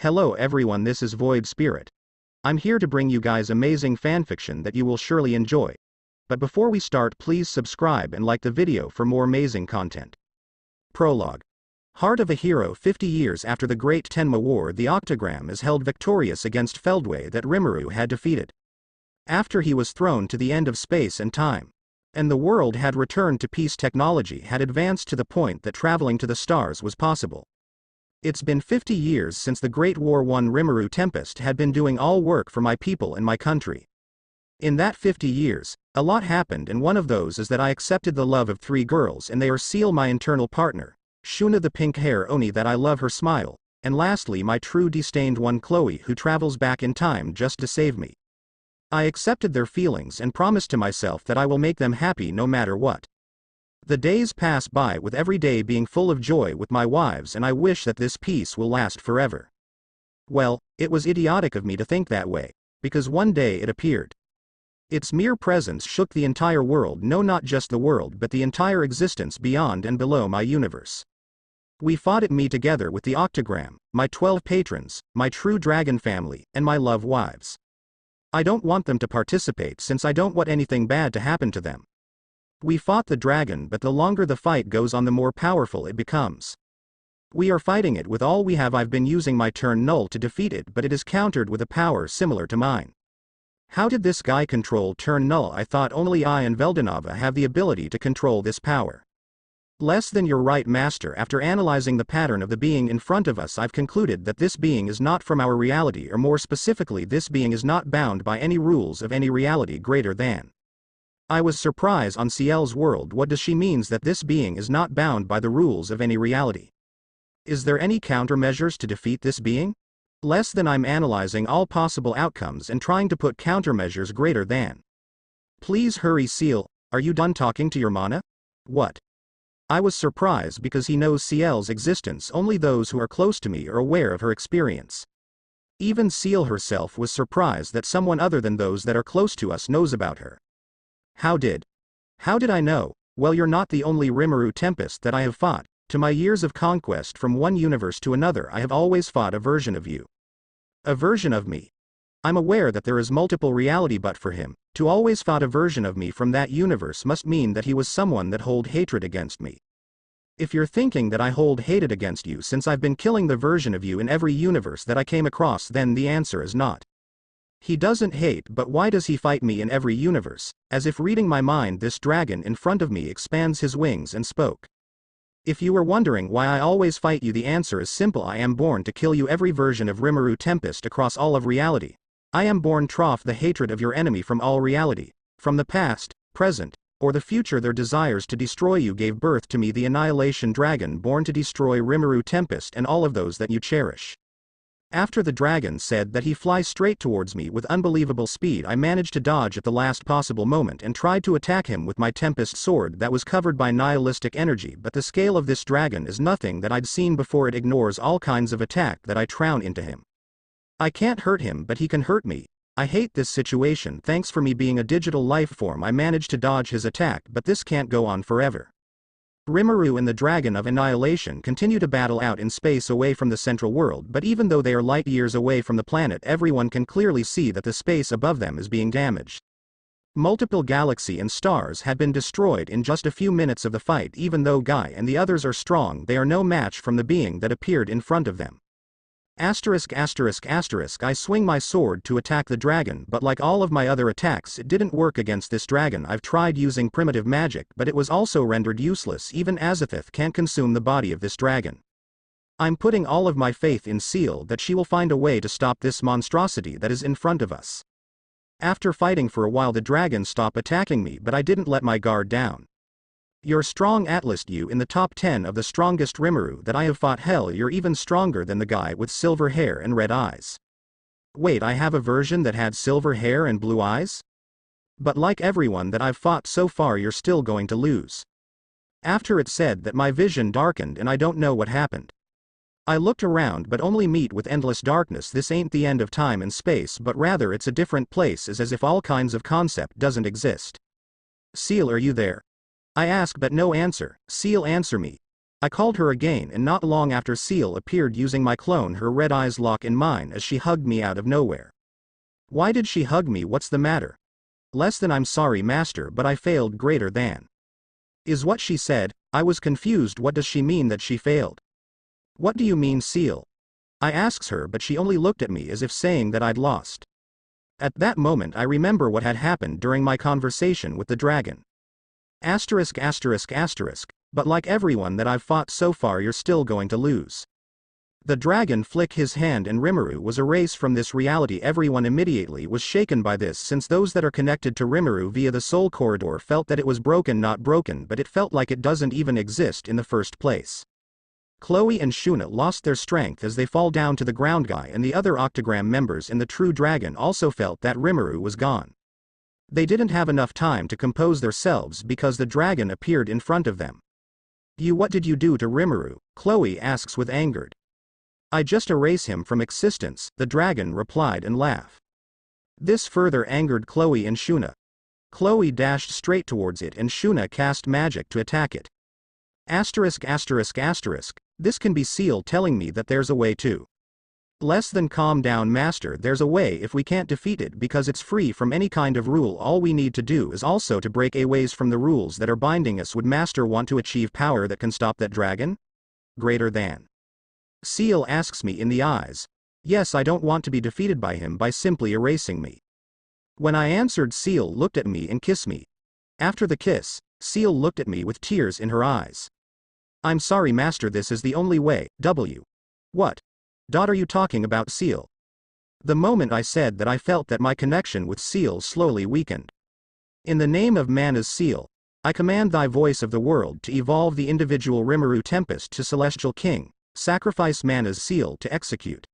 Hello everyone, this is Void Spirit. I'm here to bring you guys amazing fanfiction that you will surely enjoy. But before we start, please subscribe and like the video for more amazing content. Prologue. Heart of a hero. 50 years after the Great Tenma War, the Octagram is held victorious against Feldway that Rimuru had defeated. After he was thrown to the end of space and time, and the world had returned to peace, technology had advanced to the point that traveling to the stars was possible. It's been 50 years since the Great War. Rimuru Tempest had been doing all work for my people and my country. In that 50 years, a lot happened, and one of those is that I accepted the love of 3 girls, and they are Seal, my internal partner, Shuna the pink hair Oni that I love her smile, and lastly my true destained one Chloe, who travels back in time just to save me. I accepted their feelings and promised to myself that I will make them happy no matter what. The days pass by with every day being full of joy with my wives, and I wish that this peace will last forever. Well, it was idiotic of me to think that way, because one day it appeared. Its mere presence shook the entire world, no, not just the world but the entire existence beyond and below my universe. We fought it, me together with the Octagram, my 12 patrons, my true dragon family, and my love wives. I don't want them to participate since I don't want anything bad to happen to them. We fought the dragon, but the longer the fight goes on, the more powerful it becomes. We are fighting it with all we have. I've been using my turn null to defeat it, but it is countered with a power similar to mine. How did this guy control turn null? I thought only I and Veldanava have the ability to control this power. Less than your right, master. After analyzing the pattern of the being in front of us, I've concluded that this being is not from our reality, or more specifically, this being is not bound by any rules of any reality greater than. I was surprised on Ciel's world. What does she means that this being is not bound by the rules of any reality? Is there any countermeasures to defeat this being? Less than I'm analyzing all possible outcomes and trying to put countermeasures greater than. Please hurry, Ciel, are you done talking to your mana? What? I was surprised because he knows Ciel's existence. Only those who are close to me are aware of her experience. Even Ciel herself was surprised that someone other than those that are close to us knows about her. How did I know? Well, you're not the only Rimuru Tempest that I have fought. To my years of conquest from one universe to another, I have always fought a version of you. A version of me. I'm aware that there is multiple reality, but for him, to always fought a version of me from that universe must mean that he was someone that hold hatred against me. If you're thinking that I hold hatred against you since I've been killing the version of you in every universe that I came across, then the answer is not. He doesn't hate, but why does he fight me in every universe? As if reading my mind, this dragon in front of me expands his wings and spoke. If you were wondering why I always fight you, the answer is simple. I am born to kill you, every version of Rimuru Tempest across all of reality. I am born trough the hatred of your enemy from all reality, from the past, present, or the future. Their desires to destroy you gave birth to me, the Annihilation Dragon, born to destroy Rimuru Tempest and all of those that you cherish. After the dragon said that he flies straight towards me with unbelievable speed, I managed to dodge at the last possible moment and tried to attack him with my Tempest sword that was covered by nihilistic energy, but the scale of this dragon is nothing that I'd seen before. It ignores all kinds of attack that I trown into him. I can't hurt him, but he can hurt me. I hate this situation. Thanks for me being a digital life form, I managed to dodge his attack, but this can't go on forever. Rimuru and the Dragon of Annihilation continue to battle out in space away from the central world, but even though they are light years away from the planet, everyone can clearly see that the space above them is being damaged. Multiple galaxy and stars had been destroyed in just a few minutes of the fight. Even though Guy and the others are strong, they are no match from the being that appeared in front of them. I swing my sword to attack the dragon, but like all of my other attacks, it didn't work against this dragon. I've tried using primitive magic, but it was also rendered useless. Even Azathoth can't consume the body of this dragon. I'm putting all of my faith in Ciel that she will find a way to stop this monstrosity that is in front of us. After fighting for a while, the dragon stopped attacking me, but I didn't let my guard down. You're strong, Atlas, you in the top 10 of the strongest Rimuru that I have fought. Hell, you're even stronger than the guy with silver hair and red eyes. Wait, I have a version that had silver hair and blue eyes? But like everyone that I've fought so far, you're still going to lose. After it said that, my vision darkened and I don't know what happened. I looked around but only meet with endless darkness. This ain't the end of time and space, but rather it's a different place, as if all kinds of concept doesn't exist. Ciel, are you there? I ask but no answer. Ciel, answer me. I called her again, and not long after Seal appeared using my clone, her red eyes lock in mine as she hugged me out of nowhere. Why did she hug me? What's the matter? Less than I'm sorry, master, but I failed greater than. Is what she said. I was confused. What does she mean that she failed? What do you mean, Seal? I asks her, but she only looked at me as if saying that I'd lost. At that moment I remember what had happened during my conversation with the dragon. Asterisk asterisk asterisk, but like everyone that I've fought so far, you're still going to lose. The dragon flicked his hand and Rimuru was erased from this reality. Everyone immediately was shaken by this, since those that are connected to Rimuru via the soul corridor felt that it was broken, not broken, but it felt like it doesn't even exist in the first place. Chloe and Shuna lost their strength as they fall down to the ground. Guy and the other Octogram members in the True Dragon also felt that Rimuru was gone. They didn't have enough time to compose themselves because the dragon appeared in front of them. What did you do to Rimuru? Chloe asks with anger. I just erase him from existence, the dragon replied and laughed. This further angered Chloe and Shuna. Chloe dashed straight towards it and Shuna cast magic to attack it. Asterisk asterisk asterisk, this can be Seal telling me that there's a way to. Less than calm down, master, there's a way if we can't defeat it because it's free from any kind of rule. All we need to do is also to break aways from the rules that are binding us. Would master want to achieve power that can stop that dragon? Greater than. Seal asks me in the eyes. Yes, I don't want to be defeated by him by simply erasing me. When I answered, Seal looked at me and kissed me. After the kiss, Seal looked at me with tears in her eyes. I'm sorry, master, this is the only way. What? Are you talking about, Seal? The moment I said that, I felt that my connection with Seal slowly weakened. In the name of Mana's Seal, I command thy voice of the world to evolve the individual Rimuru Tempest to Celestial King. Sacrifice Mana's Seal to execute.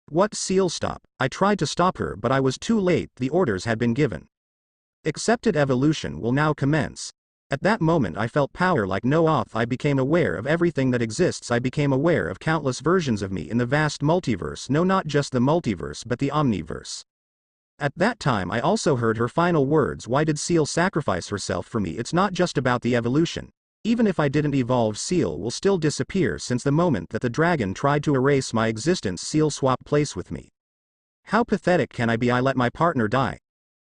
What? Seal, stop. I tried to stop her, but I was too late. The orders had been given. Accepted evolution will now commence. At that moment I felt power like no oath. I became aware of everything that exists. I became aware of countless versions of me in the vast multiverse. No, not just the multiverse, but the omniverse. At that time I also heard her final words. Why did Seal sacrifice herself for me? It's not just about the evolution. Even if I didn't evolve, Seal will still disappear. Since the moment that the dragon tried to erase my existence, Seal swapped place with me. How pathetic can I be? I let my partner die.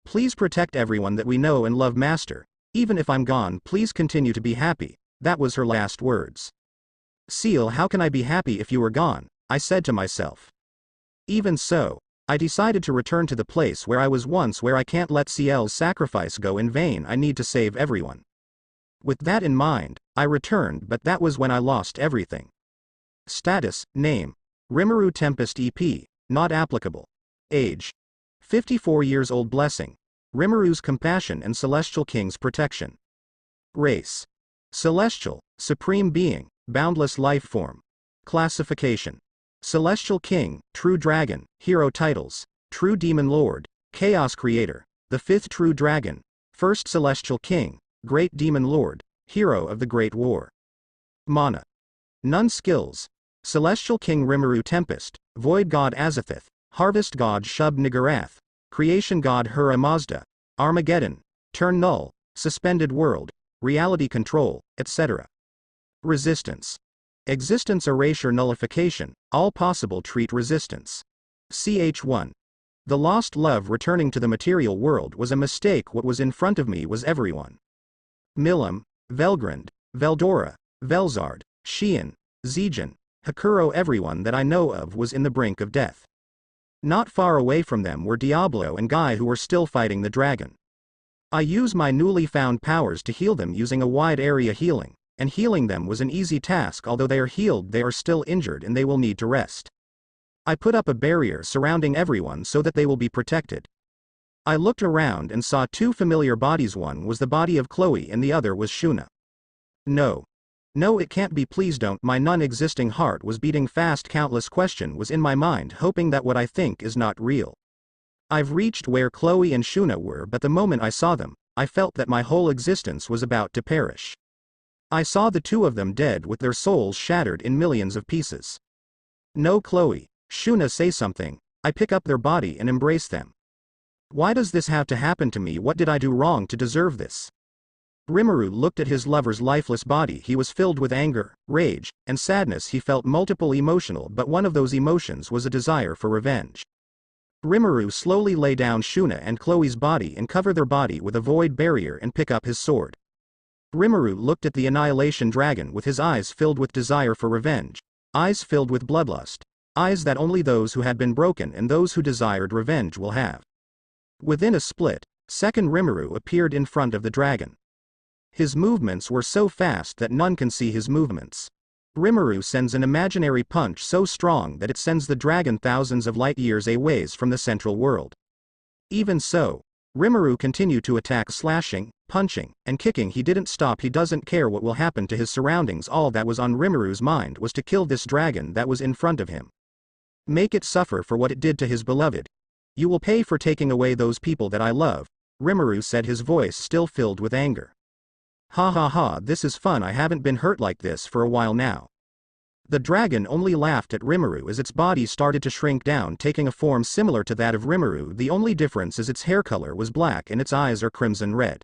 Please protect everyone that we know and love, master. Even if I'm gone, please continue to be happy. That was her last words. Seal, how can I be happy if you are gone? I said to myself. Even so, I decided to return to the place where I was once, where I can't let Ciel's sacrifice go in vain. I need to save everyone. With that in mind, I returned, but that was when I lost everything. Status, name, Rimuru Tempest EP, not applicable. Age, 54 years old. Blessing, Rimuru's compassion and Celestial King's protection. Race, Celestial, Supreme Being, Boundless Life Form. Classification, Celestial King, True Dragon. Hero titles, True Demon Lord, Chaos Creator, the Fifth True Dragon, First Celestial King, Great Demon Lord, Hero of the Great War. Mana, none. Skills, Celestial King Rimuru Tempest, Void God Azathoth, Harvest God Shub Nigarath, Creation God Hura Mazda, Armageddon, Turn Null, Suspended World, Reality Control, etc. Resistance, Existence Erasure Nullification, All Possible Treat Resistance. Ch1. The lost love returning to the material world was a mistake. What was in front of me was everyone. Milim, Velgrand, Veldora, Velzard, Xian, Zijin, Hakuro. Everyone that I know of was in the brink of death. Not far away from them were Diablo and Guy, who were still fighting the dragon. I used my newly found powers to heal them using a wide area healing, and healing them was an easy task. Although they are healed, they are still injured and they will need to rest. I put up a barrier surrounding everyone so that they will be protected. I looked around and saw two familiar bodies. One was the body of Chloe and the other was Shuna. No. No, it can't be. Please don't. My non-existing heart was beating fast. Countless question was in my mind, hoping that what I think is not real. I've reached where Chloe and Shuna were, but the moment I saw them, I felt that my whole existence was about to perish. I saw the two of them dead with their souls shattered in millions of pieces. No, Chloe, Shuna, say something. I pick up their body and embrace them. Why does this have to happen to me? What did I do wrong to deserve this? Rimuru looked at his lover's lifeless body. He was filled with anger, rage, and sadness. He felt multiple emotional, but one of those emotions was a desire for revenge. Rimuru slowly lay down Shuna and Chloe's body and cover their body with a void barrier and pick up his sword. Rimuru looked at the Annihilation Dragon with his eyes filled with desire for revenge, eyes filled with bloodlust, eyes that only those who had been broken and those who desired revenge will have. Within a split second, Rimuru appeared in front of the dragon. His movements were so fast that none can see his movements. Rimuru sends an imaginary punch so strong that it sends the dragon thousands of light years away from the central world. Even so, Rimuru continued to attack, slashing, punching, and kicking. He didn't stop. He doesn't care what will happen to his surroundings. All that was on Rimuru's mind was to kill this dragon that was in front of him. Make it suffer for what it did to his beloved. You will pay for taking away those people that I love, Rimuru said, his voice still filled with anger. Ha ha ha, this is fun. I haven't been hurt like this for a while now. The dragon only laughed at Rimuru as its body started to shrink down, taking a form similar to that of Rimuru. The only difference is its hair color was black and its eyes are crimson red.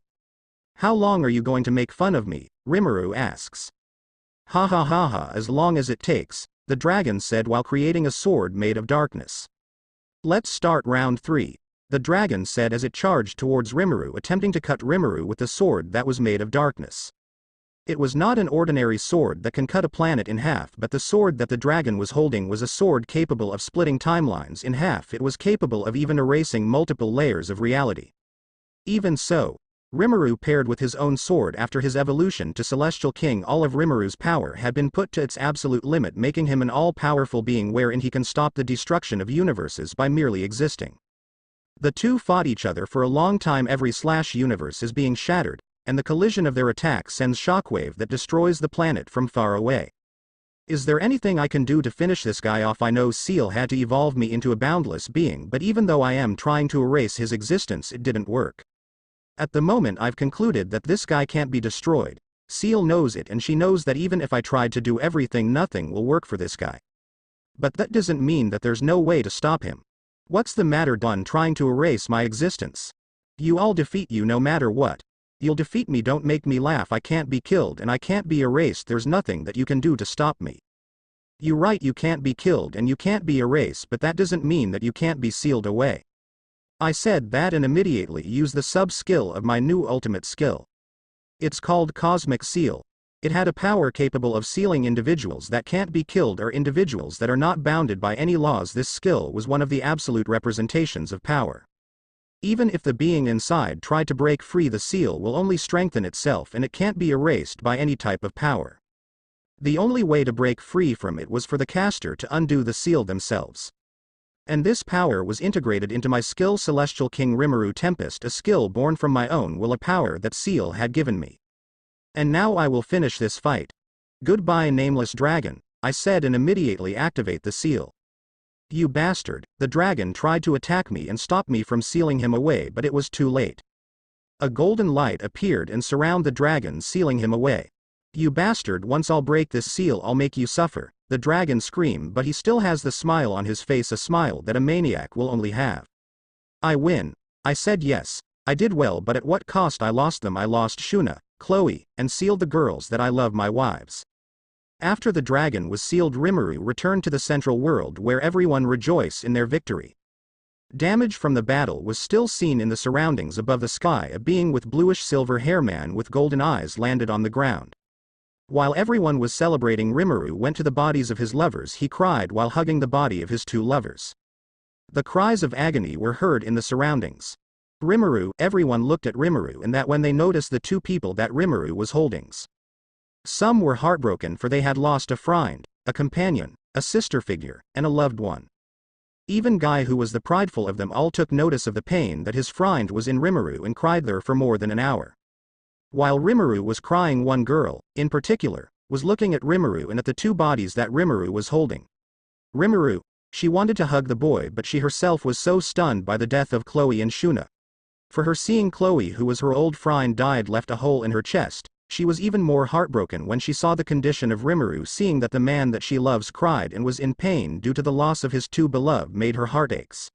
How long are you going to make fun of me? Rimuru asks. Ha ha ha ha, as long as it takes, the dragon said while creating a sword made of darkness. Let's start round 3. The dragon said as it charged towards Rimuru, attempting to cut Rimuru with the sword that was made of darkness. It was not an ordinary sword that can cut a planet in half, but the sword that the dragon was holding was a sword capable of splitting timelines in half. It was capable of even erasing multiple layers of reality. Even so, Rimuru paired with his own sword after his evolution to Celestial King. All of Rimuru's power had been put to its absolute limit, making him an all-powerful being wherein he can stop the destruction of universes by merely existing. The two fought each other for a long time. Every universe is being shattered, and the collision of their attack sends shockwave that destroys the planet from far away. Is there anything I can do to finish this guy off? I know Seal had to evolve me into a boundless being, but even though I am trying to erase his existence, it didn't work. At the moment I've concluded that this guy can't be destroyed. Seal knows it, and she knows that even if I tried to do everything, nothing will work for this guy. But that doesn't mean that there's no way to stop him. What's the matter, done trying to erase my existence? You all defeat you no matter what. You'll defeat me. Don't make me laugh. I can't be killed and I can't be erased. There's nothing that you can do to stop me. You right, you can't be killed and you can't be erased, but that doesn't mean that you can't be sealed away. I said that and immediately use the sub-skill of my new ultimate skill. It's called Cosmic Seal. It had a power capable of sealing individuals that can't be killed or individuals that are not bounded by any laws. This skill was one of the absolute representations of power. Even if the being inside tried to break free, the seal will only strengthen itself and it can't be erased by any type of power. The only way to break free from it was for the caster to undo the seal themselves. And this power was integrated into my skill, Celestial King Rimuru Tempest, a skill born from my own will, a power that Seal had given me. And now I will finish this fight. Goodbye, nameless dragon, I said, and immediately activate the seal. You bastard, the dragon tried to attack me and stop me from sealing him away, but it was too late. A golden light appeared and surrounded the dragon, sealing him away. You bastard, once I'll break this seal I'll make you suffer, the dragon screamed, but he still has the smile on his face, a smile that a maniac will only have. I win, I said. Yes, I did well, but at what cost? I lost them. I lost Shuna, Chloe, and sealed the girls that I love, my wives. After the dragon was sealed, Rimuru returned to the central world where everyone rejoiced in their victory. Damage from the battle was still seen in the surroundings. Above the sky, a being with bluish silver hair, man with golden eyes, landed on the ground. While everyone was celebrating, Rimuru went to the bodies of his lovers. He cried while hugging the body of his two lovers. The cries of agony were heard in the surroundings. Rimuru, everyone looked at Rimuru, and that when they noticed the two people that Rimuru was holding. Some were heartbroken, for they had lost a friend, a companion, a sister figure, and a loved one. Even Guy, who was the prideful of them all, took notice of the pain that his friend was in Rimuru and cried there for more than an hour. While Rimuru was crying, one girl, in particular, was looking at Rimuru and at the two bodies that Rimuru was holding. Rimuru, she wanted to hug the boy, but she herself was so stunned by the death of Chloe and Shuna. For her, seeing Chloe, who was her old friend, died, left a hole in her chest. She was even more heartbroken when she saw the condition of Rimuru. Seeing that the man that she loves cried and was in pain due to the loss of his two beloved made her heart aches.